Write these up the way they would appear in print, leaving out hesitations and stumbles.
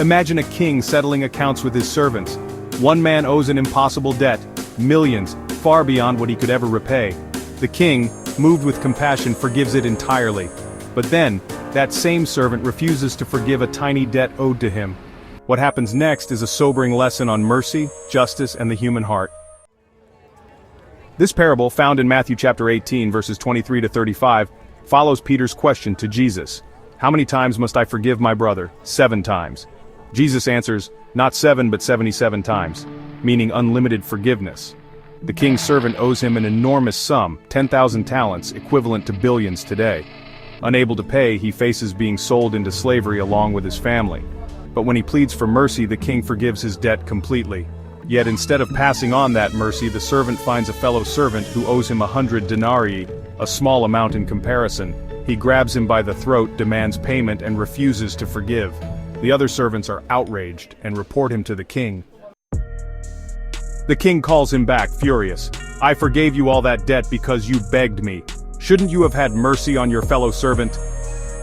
Imagine a king settling accounts with his servants. One man owes an impossible debt, millions, far beyond what he could ever repay. The king, moved with compassion, forgives it entirely. But then, that same servant refuses to forgive a tiny debt owed to him. What happens next is a sobering lesson on mercy, justice, and the human heart. This parable, found in Matthew chapter 18 verses 23 to 35, follows Peter's question to Jesus. How many times must I forgive my brother? 7 times. Jesus answers, not 7 but 77 times, meaning unlimited forgiveness. The king's servant owes him an enormous sum, 10,000 talents, equivalent to billions today. Unable to pay, he faces being sold into slavery along with his family. But when he pleads for mercy, the king forgives his debt completely. Yet instead of passing on that mercy, the servant finds a fellow servant who owes him 100 denarii, a small amount in comparison. He grabs him by the throat, demands payment, and refuses to forgive. The other servants are outraged and report him to the king. The king calls him back, furious. I forgave you all that debt because you begged me. Shouldn't you have had mercy on your fellow servant?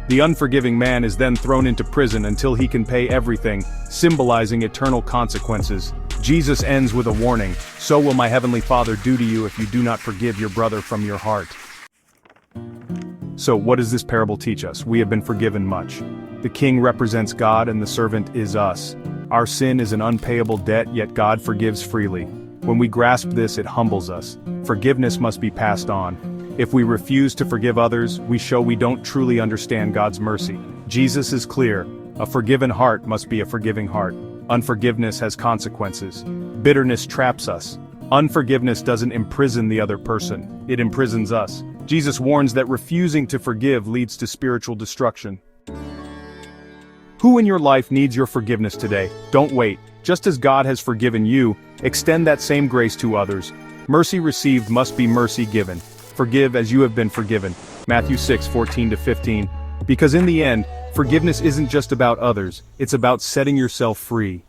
The unforgiving man is then thrown into prison until he can pay everything, symbolizing eternal consequences. Jesus ends with a warning, so will my heavenly Father do to you if you do not forgive your brother from your heart. So what does this parable teach us? We have been forgiven much. The king represents God and the servant is us. Our sin is an unpayable debt, yet God forgives freely. When we grasp this, it humbles us. Forgiveness must be passed on. If we refuse to forgive others, we show we don't truly understand God's mercy. Jesus is clear. A forgiven heart must be a forgiving heart. Unforgiveness has consequences. Bitterness traps us. Unforgiveness doesn't imprison the other person, it imprisons us. Jesus warns that refusing to forgive leads to spiritual destruction. Who in your life needs your forgiveness today? Don't wait. Just as God has forgiven you, extend that same grace to others. Mercy received must be mercy given. Forgive as you have been forgiven. Matthew 6:14-15. Because in the end, forgiveness isn't just about others, it's about setting yourself free.